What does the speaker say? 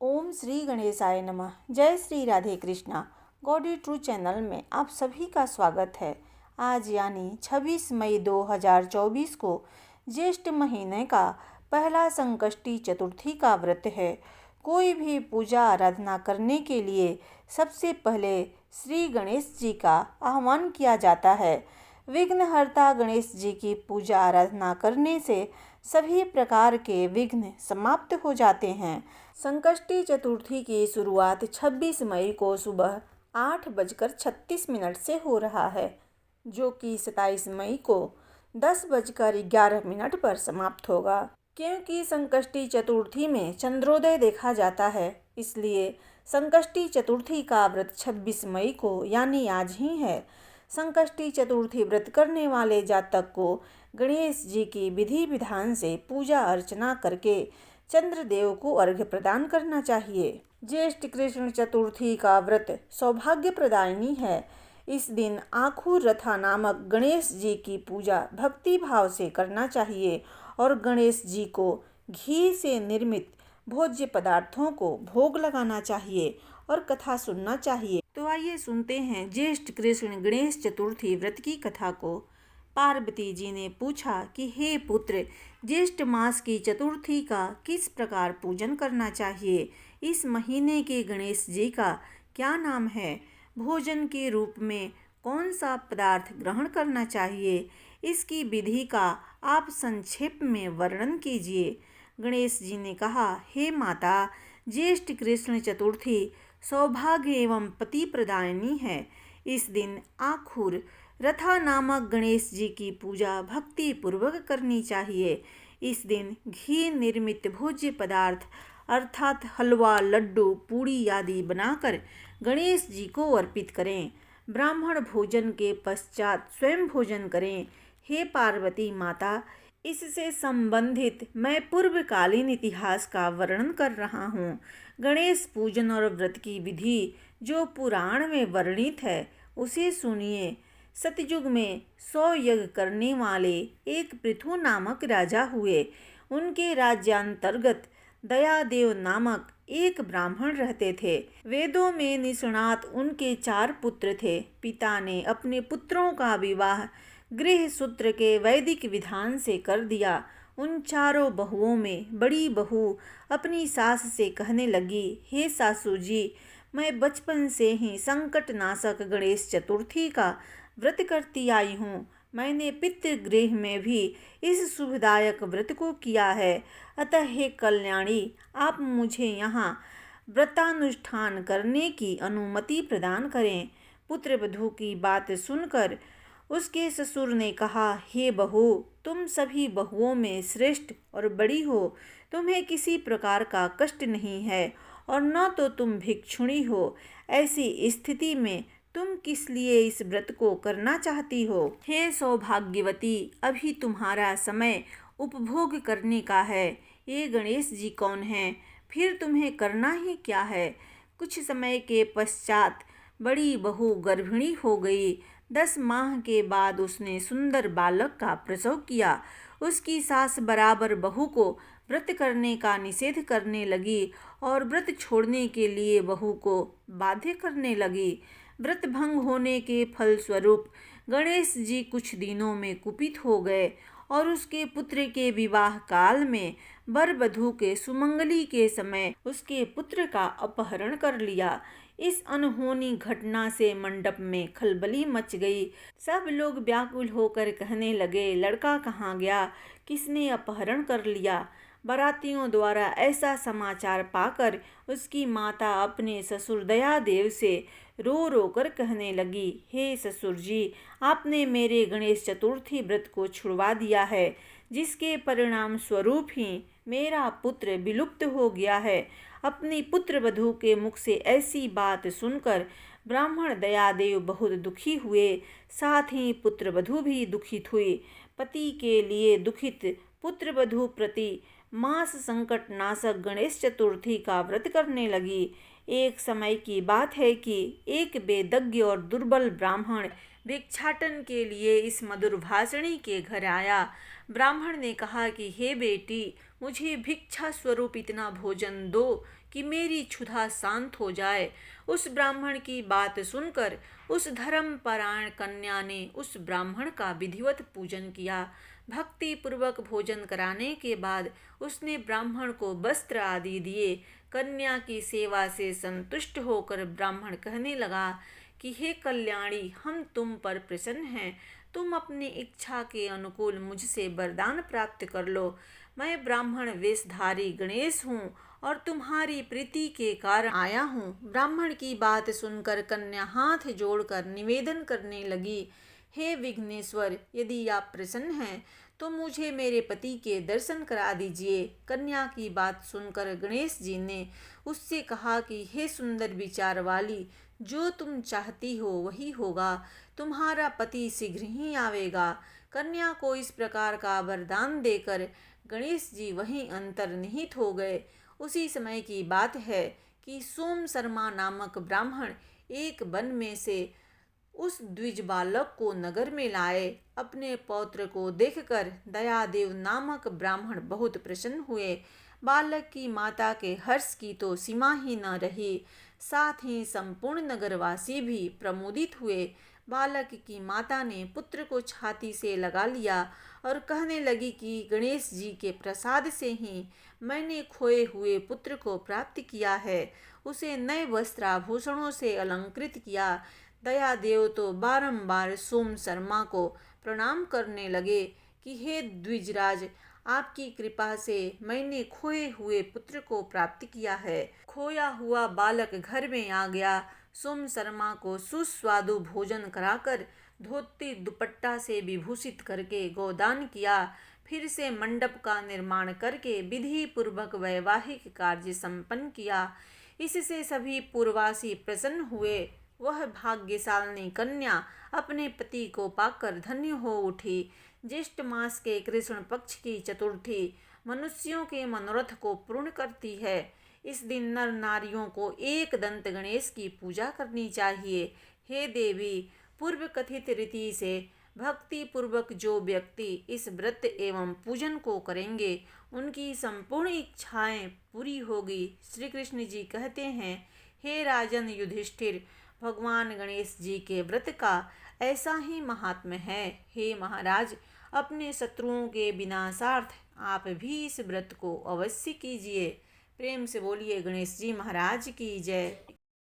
ओम श्री गणेशाय नमः। जय Shri Radhe Krishna. Gaudy true channel में आप सभी का स्वागत है। आज यानी 26 मई 2024 को ज्येष्ठ महीने का पहला संकष्टी चतुर्थी का व्रत है। कोई भी पूजा आराधना करने के लिए सबसे पहले श्री गणेश जी का आह्वान किया जाता है। विघ्नहर्ता गणेश जी की पूजा आराधना करने से सभी प्रकार के विघ्न समाप्त हो जाते हैं। संकष्टी चतुर्थी की शुरुआत 26 मई को सुबह 8:36 से हो रहा है, जो कि 27 मई को 10:11 पर समाप्त होगा। क्योंकि संकष्टी चतुर्थी में चंद्रोदय देखा जाता है, इसलिए संकष्टी चतुर्थी का व्रत 26 मई को यानी आज ही है। संकष्टी चतुर्थी व्रत करने वाले जातक को गणेश जी की विधि विधान से पूजा अर्चना करके चंद्रदेव को अर्घ्य प्रदान करना चाहिए। ज्येष्ठ कृष्ण चतुर्थी का व्रत सौभाग्य प्रदायिनी है। इस दिन आखूर रथा नामक गणेश जी की पूजा भक्ति भाव से करना चाहिए और गणेश जी को घी से निर्मित भोज्य पदार्थों को भोग लगाना चाहिए और कथा सुनना चाहिए। तो आइए सुनते हैं ज्येष्ठ कृष्ण गणेश चतुर्थी व्रत की कथा को। पार्वती जी ने पूछा कि हे पुत्र, ज्येष्ठ मास की चतुर्थी का किस प्रकार पूजन करना चाहिए? इस महीने के गणेश जी का क्या नाम है? भोजन के रूप में कौन सा पदार्थ ग्रहण करना चाहिए? इसकी विधि का आप संक्षेप में वर्णन कीजिए। गणेश जी ने कहा, हे माता, ज्येष्ठ कृष्ण चतुर्थी सौभाग्य एवं पति प्रदायिनी है। इस दिन आखुर रथा नामक गणेश जी की पूजा भक्ति पूर्वक करनी चाहिए। इस दिन घी निर्मित भोज्य पदार्थ अर्थात हलवा, लड्डू, पूड़ी आदि बनाकर गणेश जी को अर्पित करें। ब्राह्मण भोजन के पश्चात स्वयं भोजन करें। हे पार्वती माता, इससे संबंधित मैं पूर्वकालीन इतिहास का वर्णन कर रहा हूँ। गणेश पूजन और व्रत की विधि जो पुराण में वर्णित है उसे सुनिए। सतयुग में 100 यज्ञ करने वाले एक पृथु नामक राजा हुए। उनके राज्यांतर्गत दयादेव नामक एक ब्राह्मण रहते थे। वेदों में निष्णात उनके 4 पुत्र थे। पिता ने अपने पुत्रों का विवाह गृह सूत्र के वैदिक विधान से कर दिया। उन चारों बहुओं में बड़ी बहू अपनी सास से कहने लगी, हे सासू जी, मैं बचपन से ही संकट नाशक गणेश चतुर्थी का व्रत करती आई हूँ। मैंने पितृगृह में भी इस शुभदायक व्रत को किया है। अतः हे कल्याणी, आप मुझे यहाँ व्रतानुष्ठान करने की अनुमति प्रदान करें। पुत्रवधू की बात सुनकर उसके ससुर ने कहा, हे बहू, तुम सभी बहुओं में श्रेष्ठ और बड़ी हो। तुम्हें किसी प्रकार का कष्ट नहीं है और न तो तुम भिक्षुणी हो। ऐसी स्थिति में तुम किस लिए इस व्रत को करना चाहती हो? हे सौभाग्यवती, अभी तुम्हारा समय उपभोग करने का है। ये गणेश जी कौन हैं? फिर तुम्हें करना ही क्या है? कुछ समय के पश्चात बड़ी बहू गर्भिणी हो गई। 10 माह के बाद उसने सुंदर बालक का प्रसव किया। उसकी सास बराबर बहू को व्रत करने का निषेध करने लगी और व्रत छोड़ने के लिए बहू को बाध्य करने लगी। व्रत भंग होने के फलस्वरूप गणेश जी कुछ दिनों में कुपित हो गए और उसके पुत्र के विवाह काल में वर वधू के सुमंगली के समय उसके पुत्र का अपहरण कर लिया। इस अनहोनी घटना से मंडप में खलबली मच गई। सब लोग व्याकुल होकर कहने लगे, लड़का कहाँ गया? किसने अपहरण कर लिया? बारातियों द्वारा ऐसा समाचार पाकर उसकी माता अपने ससुर दयादेव से रो रो कर कहने लगी, हे ससुर जी, आपने मेरे गणेश चतुर्थी व्रत को छुड़वा दिया है, जिसके परिणाम स्वरूप ही मेरा पुत्र विलुप्त हो गया है। अपनी पुत्र वधू के मुख से ऐसी बात सुनकर ब्राह्मण दयादेव बहुत दुखी हुए। साथ ही पुत्र वधू भी दुखित हुई। पति के लिए दुखित पुत्र वधू प्रति मास संकट नाशक गणेश चतुर्थी का व्रत करने लगी। एक समय की बात है कि एक वेदज्ञ और दुर्बल ब्राह्मण भिक्षाटन के लिए इस मधुर भाषणी के घर आया। ब्राह्मण ने कहा कि हे बेटी, मुझे भिक्षा स्वरूप इतना भोजन दो कि मेरी क्षुधा शांत हो जाए। उस ब्राह्मण की बात सुनकर उस धर्मपरायण कन्या ने उस ब्राह्मण का विधिवत पूजन किया। भक्ति पूर्वक भोजन कराने के बाद उसने ब्राह्मण को वस्त्र आदि दिए। कन्या की सेवा से संतुष्ट होकर ब्राह्मण कहने लगा कि हे कल्याणी, हम तुम पर प्रसन्न हैं। तुम अपनी इच्छा के अनुकूल मुझसे वरदान प्राप्त कर लो। मैं ब्राह्मण वेशधारी गणेश हूँ और तुम्हारी प्रीति के कारण आया हूँ। ब्राह्मण की बात सुनकर कन्या हाथ जोड़कर निवेदन करने लगी, हे विघ्नेश्वर, यदि आप प्रसन्न हैं तो मुझे मेरे पति के दर्शन करा दीजिए। कन्या की बात सुनकर गणेश जी ने उससे कहा कि हे सुंदर विचार वाली, जो तुम चाहती हो वही होगा। तुम्हारा पति शीघ्र ही आवेगा। कन्या को इस प्रकार का वरदान देकर गणेश जी वहीं अंतर्निहित हो गए। उसी समय की बात है कि सोम शर्मा नामक ब्राह्मण एक वन में से उस द्विज बालक को नगर में लाए। अपने पौत्र को देखकर दयादेव नामक ब्राह्मण बहुत प्रसन्न हुए। बालक की माता के हर्ष की तो सीमा ही न रही, साथ ही संपूर्ण नगरवासी भी प्रमोदित हुए। बालक की माता ने पुत्र को छाती से लगा लिया और कहने लगी कि गणेश जी के प्रसाद से ही मैंने खोए हुए पुत्र को प्राप्त किया है। उसे नए वस्त्राभूषणों से अलंकृत किया। दयादेव तो बारंबार सोम शर्मा को प्रणाम करने लगे कि हे द्विजराज, आपकी कृपा से मैंने खोए हुए पुत्र को प्राप्त किया है। खोया हुआ बालक घर में आ गया। सोम शर्मा को सुस्वादु भोजन कराकर धोती दुपट्टा से विभूषित करके गोदान किया। फिर से मंडप का निर्माण करके विधि पूर्वक वैवाहिक कार्य संपन्न किया। इससे सभी पूर्ववासी प्रसन्न हुए। वह भाग्यशालिनी कन्या अपने पति को पाकर धन्य हो उठी। ज्येष्ठ मास के कृष्ण पक्ष की चतुर्थी मनुष्यों के मनोरथ को पूर्ण करती है। इस दिन नर नारियों को एक दंत गणेश की पूजा करनी चाहिए। हे देवी, पूर्व कथित रीति से भक्ति पूर्वक जो व्यक्ति इस व्रत एवं पूजन को करेंगे उनकी संपूर्ण इच्छाएं पूरी होगी। श्री कृष्ण जी कहते हैं, हे राजन युधिष्ठिर, भगवान गणेश जी के व्रत का ऐसा ही महात्म्य है। हे महाराज, अपने शत्रुओं के विनाशार्थ आप भी इस व्रत को अवश्य कीजिए। प्रेम से बोलिए गणेश जी महाराज की जय।